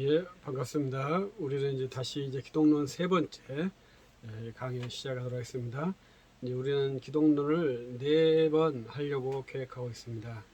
예, 반갑습니다. 우리는 이제 다시 기독론 세 번째 강의 시작하도록 하겠습니다. 이제 우리는 기독론을 네 번 하려고 계획하고 있습니다.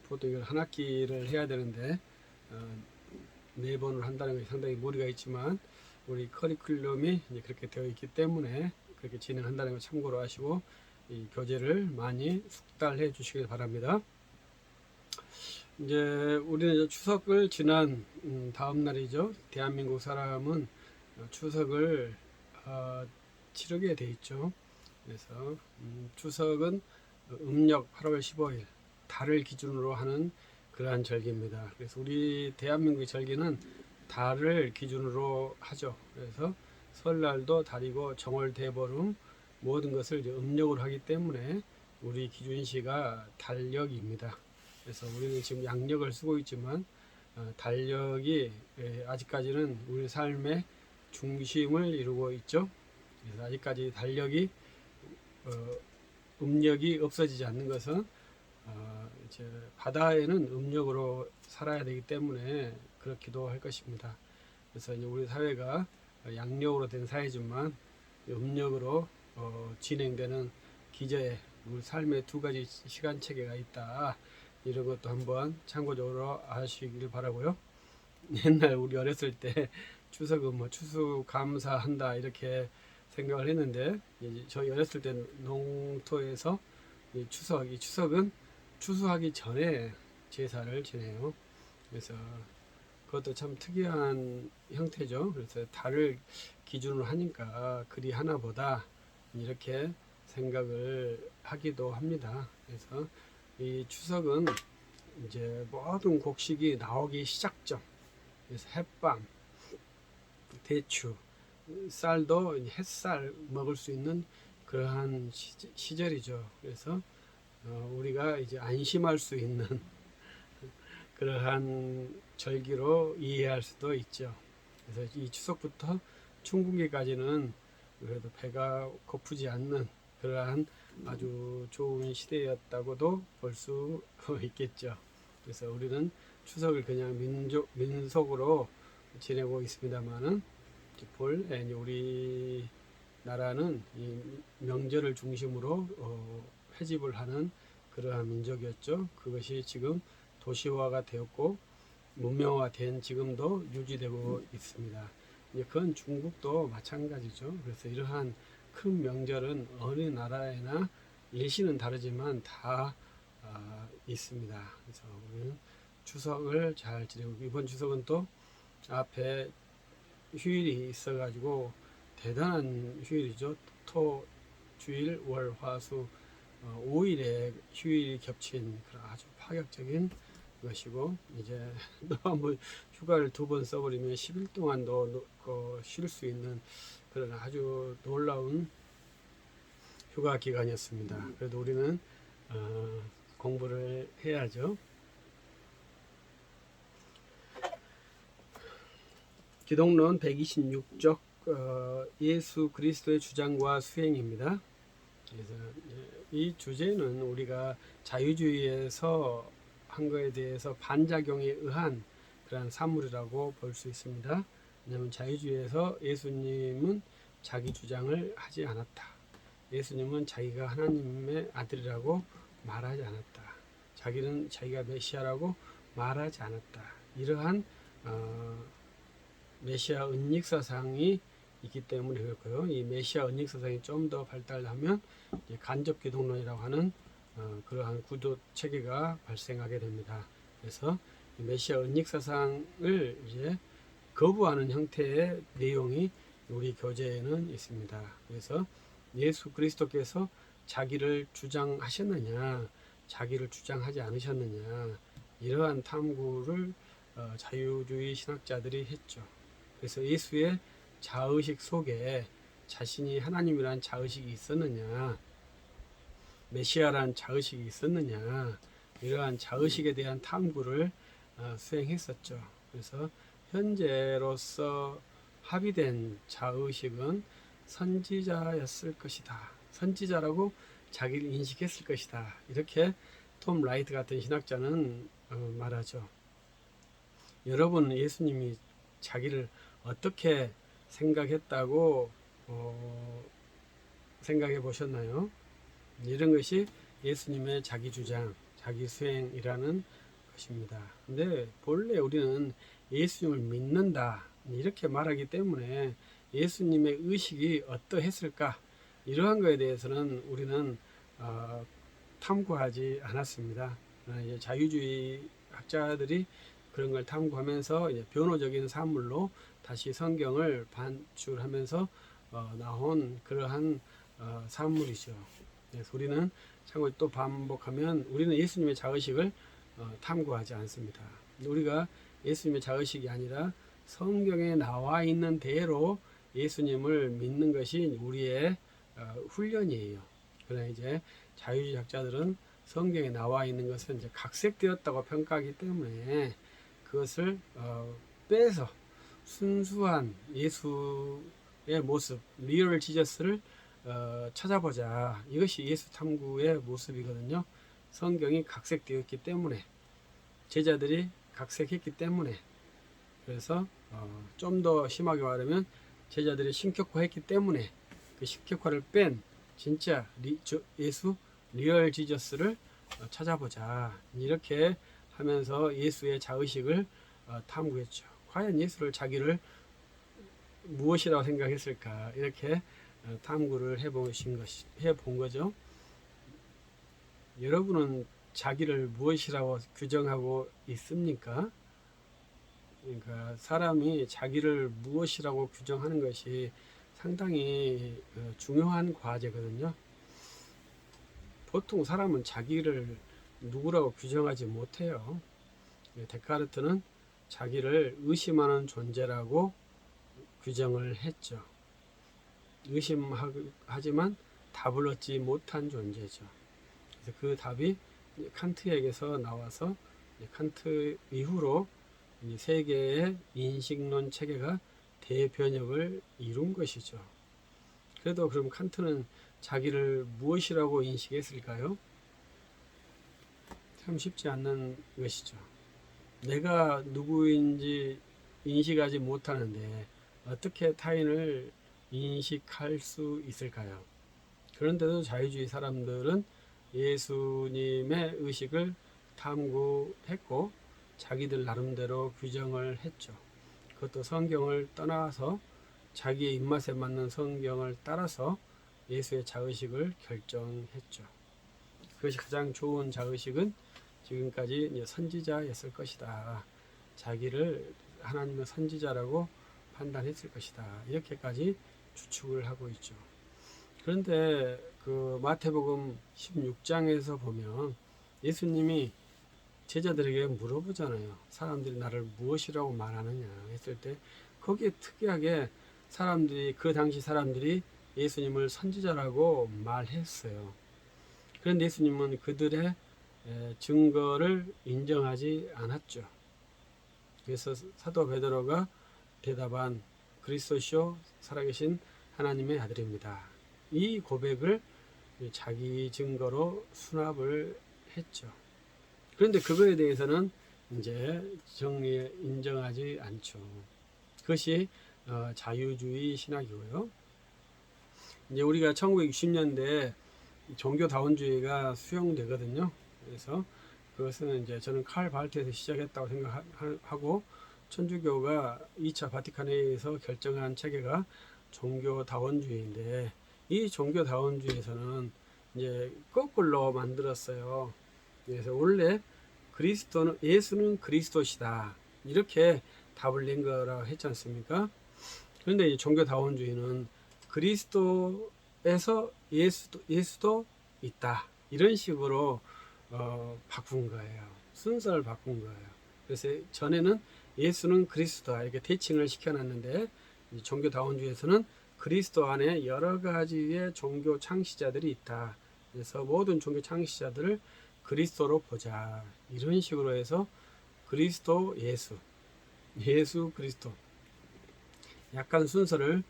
보통 이걸 한 학기를 해야 되는데 네 번을 한다는 것이 상당히 무리가 있지만 우리 커리큘럼이 이제 그렇게 되어 있기 때문에 그렇게 진행한다는 걸 참고로 하시고 이 교재를 많이 숙달해 주시길 바랍니다. 이제 우리는 이제 추석을 지난 다음 날이죠. 대한민국 사람은 추석을 치르게 돼 있죠. 그래서 추석은 음력 8월 15일 달을 기준으로 하는 그러한 절기입니다. 그래서 우리 대한민국의 절기는 달을 기준으로 하죠. 그래서 설날도 달이고 정월 대보름 모든 것을 이제 음력으로 하기 때문에 우리 기준시가 달력입니다. 그래서 우리는 지금 양력을 쓰고 있지만 달력이 아직까지는 우리 삶의 중심을 이루고 있죠. 그래서 아직까지 달력이 음력이 없어지지 않는 것은 이제 바다에는 음력으로 살아야 되기 때문에 그렇기도 할 것입니다. 그래서 이제 우리 사회가 양력으로 된 사회지만 음력으로 진행되는 기저에 우리 삶의 두 가지 시간 체계가 있다. 이런 것도 한번 참고적으로 아시길 바라고요. 옛날 우리 어렸을 때 추석은 뭐 추수감사한다 이렇게 생각을 했는데 저희 어렸을 때 농토에서 추석은 추수하기 전에 제사를 지내요. 그래서 그것도 참 특이한 형태죠. 그래서 달을 기준으로 하니까 그리 하나보다 이렇게 생각을 하기도 합니다. 그래서 이 추석은 이제 모든 곡식이 나오기 시작점. 그래서 햇밤, 대추, 쌀도 햇살 먹을 수 있는 그러한 시절이죠. 그래서 우리가 이제 안심할 수 있는 그러한 절기로 이해할 수도 있죠. 그래서 이 추석부터 춘궁기까지는 그래도 배가 고프지 않는 그러한 아주 좋은 시대였다고도 볼 수 있겠죠. 그래서 우리는 추석을 그냥 민속으로 지내고 있습니다만은 우리 나라는 이 명절을 중심으로 회집을 하는 그러한 민족이었죠. 그것이 지금 도시화가 되었고 문명화된 지금도 유지되고 있습니다. 그건 중국도 마찬가지죠. 그래서 이러한 큰 명절은 어느 나라에나 일시는 다르지만 다 있습니다. 그래서 우리는 추석을 잘 지내고 이번 추석은 또 앞에 휴일이 있어가지고 대단한 휴일이죠. 토, 주일, 월, 화, 수 5일의 휴일이 겹친 그런 아주 파격적인 것이고 이제 또 한번 휴가를 두 번 써버리면 10일 동안도 쉴 수 있는 그런 아주 놀라운 휴가 기간이었습니다. 그래도 우리는 공부를 해야죠. 기독론 126쪽 예수 그리스도의 주장과 수행입니다. 그래서 이 주제는 우리가 자유주의에서 한 거에 대해서 반작용에 의한 그런 사물이라고 볼 수 있습니다. 왜냐하면 자유주의에서 예수님은 자기 주장을 하지 않았다. 예수님은 자기가 하나님의 아들이라고 말하지 않았다. 자기는 자기가 메시아라고 말하지 않았다. 이러한 메시아 은닉사상이 있기 때문에 그렇고요. 이 메시아 은닉사상이 좀 더 발달하면 간접 기독론이라고 하는 그러한 구조 체계가 발생하게 됩니다. 그래서 메시아 은닉사상을 이제 거부하는 형태의 내용이 우리 교재에는 있습니다. 그래서 예수 그리스도께서 자기를 주장하셨느냐, 자기를 주장하지 않으셨느냐, 이러한 탐구를 자유주의 신학자들이 했죠. 그래서 예수의 자의식 속에 자신이 하나님이란 자의식이 있었느냐, 메시아란 자의식이 있었느냐, 이러한 자의식에 대한 탐구를 수행했었죠. 그래서 현재로서 합의된 자의식은 선지자였을 것이다. 선지자라고 자기를 인식했을 것이다. 이렇게 톰 라이트 같은 신학자는 말하죠. 여러분 예수님이 자기를 어떻게 생각했다고 생각해 보셨나요? 이런 것이 예수님의 자기 주장, 자기 수행이라는 것입니다. 근데 본래 우리는 예수님을 믿는다 이렇게 말하기 때문에 예수님의 의식이 어떠했을까 이러한 것에 대해서는 우리는 탐구하지 않았습니다. 이제 자유주의 학자들이 그런 걸 탐구하면서 이제 변호적인 산물로 다시 성경을 반출하면서 나온 그러한 산물이죠. 그래서 우리는 참고 또 반복하면 우리는 예수님의 자의식을 탐구하지 않습니다. 우리가 예수님의 자의식이 아니라 성경에 나와 있는 대로 예수님을 믿는 것이 우리의 훈련이에요. 그러나 이제 자유주의 학자들은 성경에 나와 있는 것은 이제 각색되었다고 평가하기 때문에 그것을 빼서 순수한 예수의 모습, 리얼 지저스를 찾아보자. 이것이 예수 탐구의 모습이거든요. 성경이 각색되었기 때문에, 제자들이 각색했기 때문에, 그래서 좀 더 심하게 말하면 제자들이 신격화했기 때문에 그 신격화를 뺀 진짜 예수 리얼 지저스를 찾아보자. 이렇게 하면서 예수의 자의식을 탐구했죠. 과연 예수를 자기를 무엇이라고 생각했을까? 이렇게 탐구를 해본 거죠. 여러분은 자기를 무엇이라고 규정하고 있습니까? 그러니까 사람이 자기를 무엇이라고 규정하는 것이 상당히 중요한 과제거든요. 보통 사람은 자기를 누구라고 규정하지 못해요. 데카르트는 자기를 의심하는 존재라고 규정을 했죠. 의심하지만 답을 얻지 못한 존재죠. 그래서 그 답이 칸트에게서 나와서 칸트 이후로 세계의 인식론 체계가 대변혁을 이룬 것이죠. 그래도 그럼 칸트는 자기를 무엇이라고 인식했을까요? 참 쉽지 않는 것이죠. 내가 누구인지 인식하지 못하는데 어떻게 타인을 인식할 수 있을까요? 그런데도 자유주의 사람들은 예수님의 의식을 탐구했고 자기들 나름대로 규정을 했죠. 그것도 성경을 떠나서 자기의 입맛에 맞는 성경을 따라서 예수의 자의식을 결정했죠. 그것이 가장 좋은 자의식은 지금까지 선지자였을 것이다. 자기를 하나님의 선지자라고 판단했을 것이다. 이렇게까지 추측을 하고 있죠. 그런데 그 마태복음 16장에서 보면 예수님이 제자들에게 물어보잖아요. 사람들이 나를 무엇이라고 말하느냐 했을 때 거기에 특이하게 그 당시 사람들이 예수님을 선지자라고 말했어요. 그런데 예수님은 그들의 증거를 인정하지 않았죠. 그래서 사도 베드로가 대답한 그리스도시요 살아계신 하나님의 아들입니다. 이 고백을 자기 증거로 수납을 했죠. 그런데 그거에 대해서는 이제 정리에 인정하지 않죠. 그것이 자유주의 신학이고요. 이제 우리가 1960년대 종교다원주의가 수용되거든요. 그래서 그것은 이제 저는 칼 바르트에서 시작했다고 생각하고 천주교가 2차 바티칸 회의에서 결정한 체계가 종교다원주의인데 이 종교다원주의에서는 이제 거꾸로 만들었어요. 그래서 원래 예수는 그리스도시다 이렇게 답을 낸 거라고 했지 않습니까? 그런데 이 종교다원주의는 그리스도에서 예수도 있다 이런 식으로 바꾼 거예요. 순서를 바꾼 거예요. 그래서 전에는 예수는 그리스도다 이렇게 대칭을 시켜놨는데 종교다원주의에서는 그리스도 안에 여러 가지의 종교 창시자들이 있다. 그래서 모든 종교 창시자들을 그리스도로 보자. 이런 식으로 해서 그리스도 예수 그리스도 약간 순서를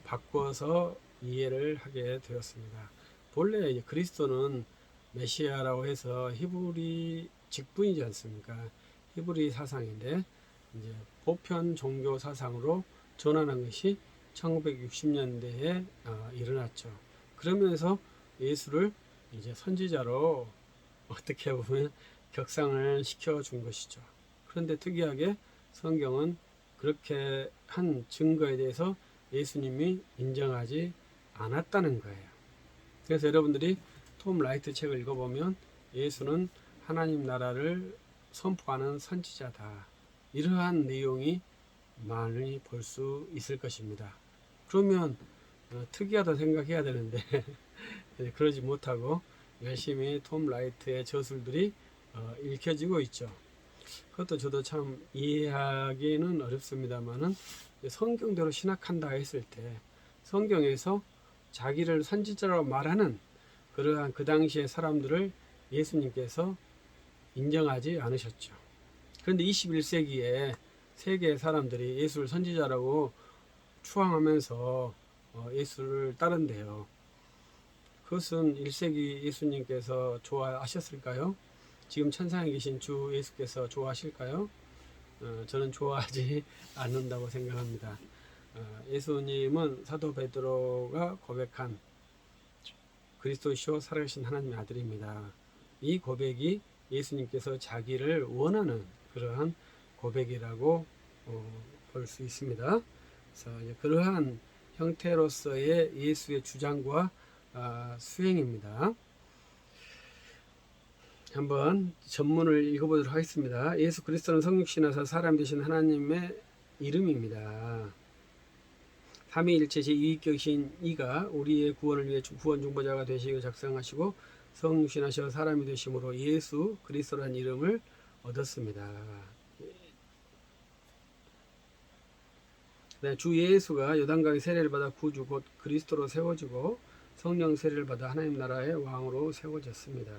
바꿔서 이해를 하게 되었습니다. 본래 그리스도는 메시아라고 해서 히브리 직분이지 않습니까? 히브리 사상인데 이제 보편 종교 사상으로 전환한 것이 1960년대에 일어났죠. 그러면서 예수를 이제 선지자로 어떻게 보면 격상을 시켜준 것이죠. 그런데 특이하게 성경은 그렇게 한 증거에 대해서 예수님이 인정하지 않았다는 거예요. 그래서 여러분들이 톰 라이트 책을 읽어보면 예수는 하나님 나라를 선포하는 선지자다, 이러한 내용이 많이 볼 수 있을 것입니다. 그러면 특이하다 생각해야 되는데 그러지 못하고 열심히 톰 라이트의 저술들이 읽혀지고 있죠. 그것도 저도 참 이해하기는 어렵습니다만은 성경대로 신학한다 했을 때 성경에서 자기를 선지자라고 말하는 그러한 그 당시의 사람들을 예수님께서 인정하지 않으셨죠. 그런데 21세기에 세계의 사람들이 예수를 선지자라고 추앙하면서 예수를 따른대요. 그것은 1세기 예수님께서 좋아하셨을까요? 지금 천상에 계신 주 예수께서 좋아하실까요? 저는 좋아하지 않는다고 생각합니다. 예수님은 사도 베드로가 고백한 그리스도시요 살아계신 하나님의 아들입니다. 이 고백이 예수님께서 자기를 원하는 그러한 고백이라고 볼 수 있습니다. 그래서 이제 그러한 형태로서의 예수의 주장과 수행입니다. 한번 전문을 읽어보도록 하겠습니다. 예수 그리스도는 성육신하사 사람 되신 하나님의 이름입니다. 삼위일체 제2위격이신 이가 우리의 구원을 위해 구원 중보자가 되시고 작성하시고 성육신하셔 사람이 되심으로 예수 그리스도라는 이름을 얻었습니다. 네, 주 예수가 요단강의 세례를 받아 구주 곧 그리스도로 세워지고 성령 세례를 받아 하나님 나라의 왕으로 세워졌습니다.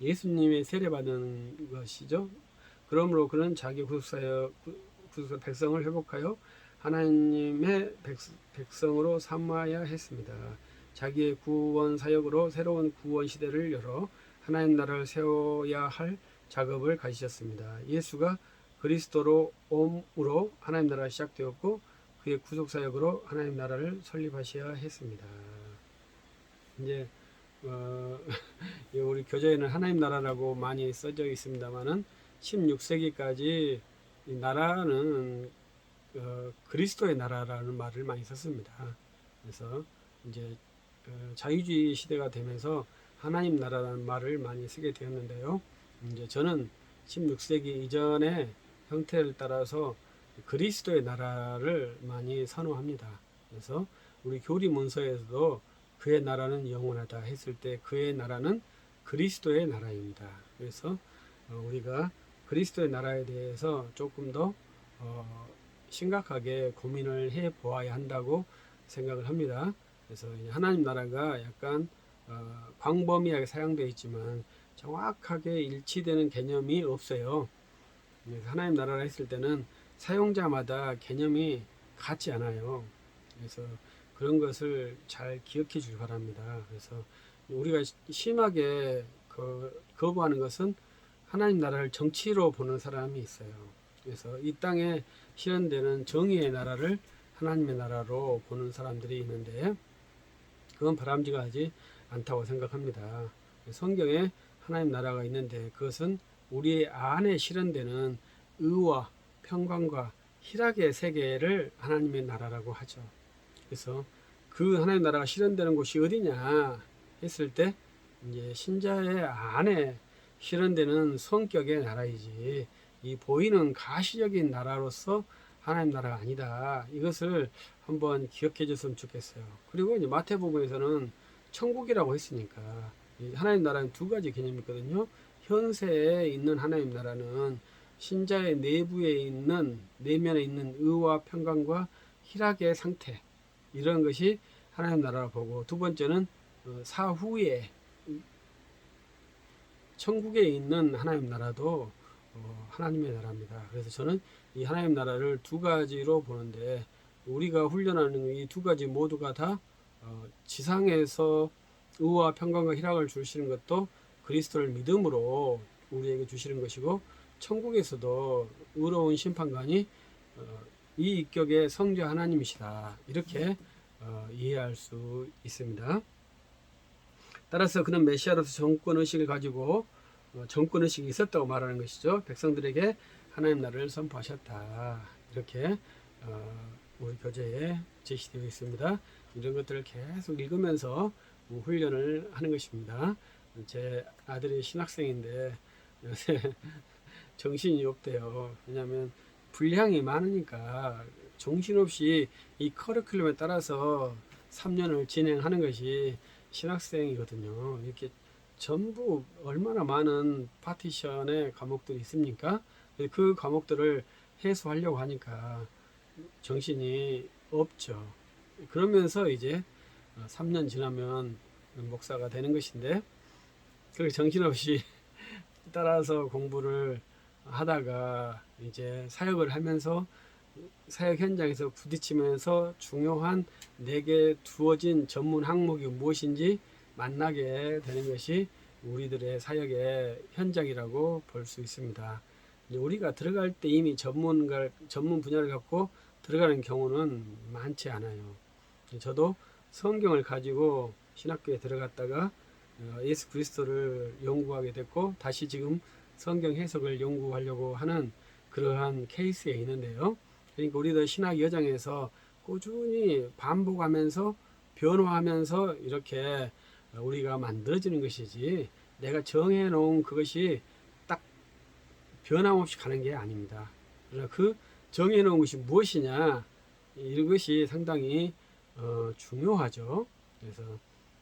예수님의 세례받은 것이죠. 그러므로 그는 자기 구속사역 백성을 회복하여 하나님의 백성으로 삼아야 했습니다. 자기의 구원 사역으로 새로운 구원 시대를 열어 하나님 나라를 세워야 할 작업을 가지셨습니다. 예수가 그리스도로 옴으로 하나님 나라가 시작되었고 그의 구속 사역으로 하나님 나라를 설립하셔야 했습니다. 이제 우리 교재에는 하나님 나라라고 많이 써져 있습니다만은 16세기까지 이 나라는 그리스도의 나라라는 말을 많이 썼습니다. 그래서 이제 자유주의 시대가 되면서 하나님 나라라는 말을 많이 쓰게 되었는데요. 이제 저는 16세기 이전의 형태를 따라서 그리스도의 나라를 많이 선호합니다. 그래서 우리 교리 문서에서도 그의 나라는 영원하다 했을 때 그의 나라는 그리스도의 나라입니다. 그래서 우리가 그리스도의 나라에 대해서 조금 더 심각하게 고민을 해 보아야 한다고 생각을 합니다. 그래서 하나님 나라가 약간 광범위하게 사용되어 있지만 정확하게 일치되는 개념이 없어요. 하나님 나라라 했을 때는 사용자마다 개념이 같지 않아요. 그래서 그런 것을 잘 기억해 주길 바랍니다. 그래서 우리가 심하게 거부하는 것은 하나님 나라를 정치로 보는 사람이 있어요. 그래서 이 땅에 실현되는 정의의 나라를 하나님의 나라로 보는 사람들이 있는데 그건 바람직하지 않다고 생각합니다. 성경에 하나님 나라가 있는데 그것은 우리 안에 실현되는 의와 평강과 희락의 세계를 하나님의 나라라고 하죠. 그래서 그 하나님 나라가 실현되는 곳이 어디냐 했을 때 이제 신자의 안에 실현되는 성격의 나라이지 이 보이는 가시적인 나라로서 하나님 나라가 아니다. 이것을 한번 기억해 줬으면 좋겠어요. 그리고 이제 마태복음에서는 천국이라고 했으니까 하나님 나라는 두 가지 개념이 있거든요. 현세에 있는 하나님 나라는 신자의 내부에 있는 내면에 있는 의와 평강과 희락의 상태 이런 것이 하나님 나라라고 보고 두 번째는 사후에 천국에 있는 하나님 나라도 하나님의 나라입니다. 그래서 저는 이 하나님 나라를 두 가지로 보는데 우리가 훈련하는 이 두 가지 모두가 다 지상에서 의와 평강과 희락을 주시는 것도 그리스도를 믿음으로 우리에게 주시는 것이고 천국에서도 의로운 심판관이 이 인격의 성자 하나님이시다, 이렇게 이해할 수 있습니다. 따라서 그는 메시아로서 정권의식을 가지고 정권의식이 있었다고 말하는 것이죠. 백성들에게 하나님 나라를 선포하셨다, 이렇게 우리 교재에 제시되어 있습니다. 이런 것들을 계속 읽으면서 훈련을 하는 것입니다. 제 아들이 신학생인데 요새 정신이 없대요. 왜냐하면 분량이 많으니까 정신없이 이 커리큘럼에 따라서 3년을 진행하는 것이 신학생이거든요. 이렇게 전부 얼마나 많은 파티션의 과목들이 있습니까? 그 과목들을 해소하려고 하니까 정신이 없죠. 그러면서 이제 3년 지나면 목사가 되는 것인데, 그렇게 정신없이 따라서 공부를 하다가 이제 사역을 하면서 사역 현장에서 부딪히면서 중요한 내게 두어진 전문 항목이 무엇인지 만나게 되는 것이 우리들의 사역의 현장이라고 볼 수 있습니다. 우리가 들어갈 때 이미 전문 분야를 갖고 들어가는 경우는 많지 않아요. 저도 성경을 가지고 신학교에 들어갔다가 예수 그리스도를 연구하게 됐고, 다시 지금 성경 해석을 연구하려고 하는 그러한 케이스에 있는데요. 그러니까 우리도 신학 여정에서 꾸준히 반복하면서 변화하면서 이렇게 우리가 만들어지는 것이지, 내가 정해 놓은 그것이 딱 변함없이 가는 게 아닙니다. 그러나 그 정해 놓은 것이 무엇이냐, 이것이 상당히 중요하죠. 그래서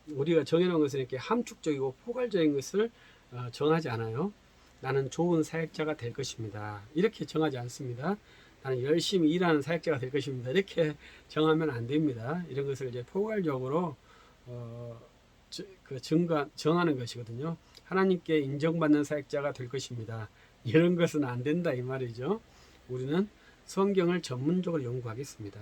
우리가 정해놓은 것은 이렇게 함축적이고 포괄적인 것을 정하지 않아요. 나는 좋은 사역자가 될 것입니다, 이렇게 정하지 않습니다. 나는 열심히 일하는 사역자가 될 것입니다, 이렇게 정하면 안 됩니다. 이런 것을 이제 포괄적으로 정하는 것이거든요. 하나님께 인정받는 사역자가 될 것입니다, 이런 것은 안 된다, 이 말이죠. 우리는 성경을 전문적으로 연구하겠습니다.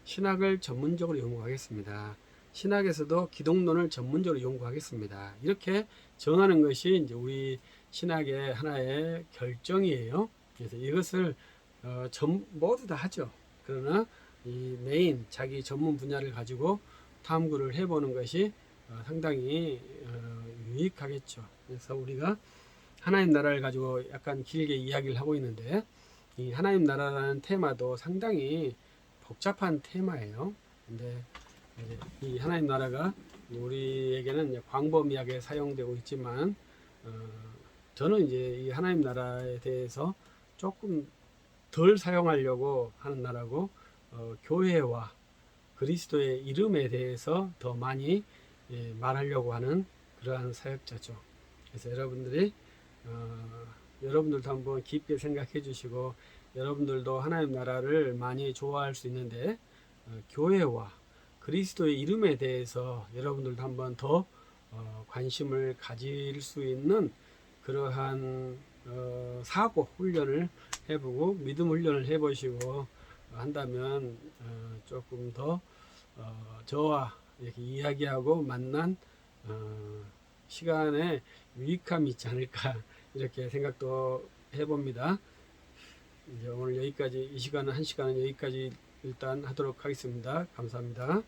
신학을 전문적으로 연구하겠습니다. 신학에서도 기독론을 전문적으로 연구하겠습니다, 이렇게 정하는 것이 이제 우리 신학의 하나의 결정이에요. 그래서 이것을 모두 다 하죠. 그러나 이 메인 자기 전문 분야를 가지고 탐구를 해보는 것이 상당히 유익하겠죠. 그래서 우리가 하나님 나라를 가지고 약간 길게 이야기를 하고 있는데, 이 하나님 나라라는 테마도 상당히 복잡한 테마예요. 근데 이 하나님 나라가 우리에게는 광범위하게 사용되고 있지만, 저는 이제 이 하나님 나라에 대해서 조금 덜 사용하려고 하는 나라고, 교회와 그리스도의 이름에 대해서 더 많이 말하려고 하는 그러한 사역자죠. 그래서 여러분들도 한번 깊게 생각해 주시고, 여러분들도 하나님 나라를 많이 좋아할 수 있는데, 교회와 그리스도의 이름에 대해서 여러분들도 한번 더 관심을 가질 수 있는 그러한 사고 훈련을 해보고 믿음 훈련을 해보시고 한다면 조금 더 저와 이렇게 이야기하고 만난 시간에 유익함이 있지 않을까, 이렇게 생각도 해봅니다. 이제 오늘 여기까지, 이 시간은 한 시간은 여기까지 일단 하도록 하겠습니다. 감사합니다.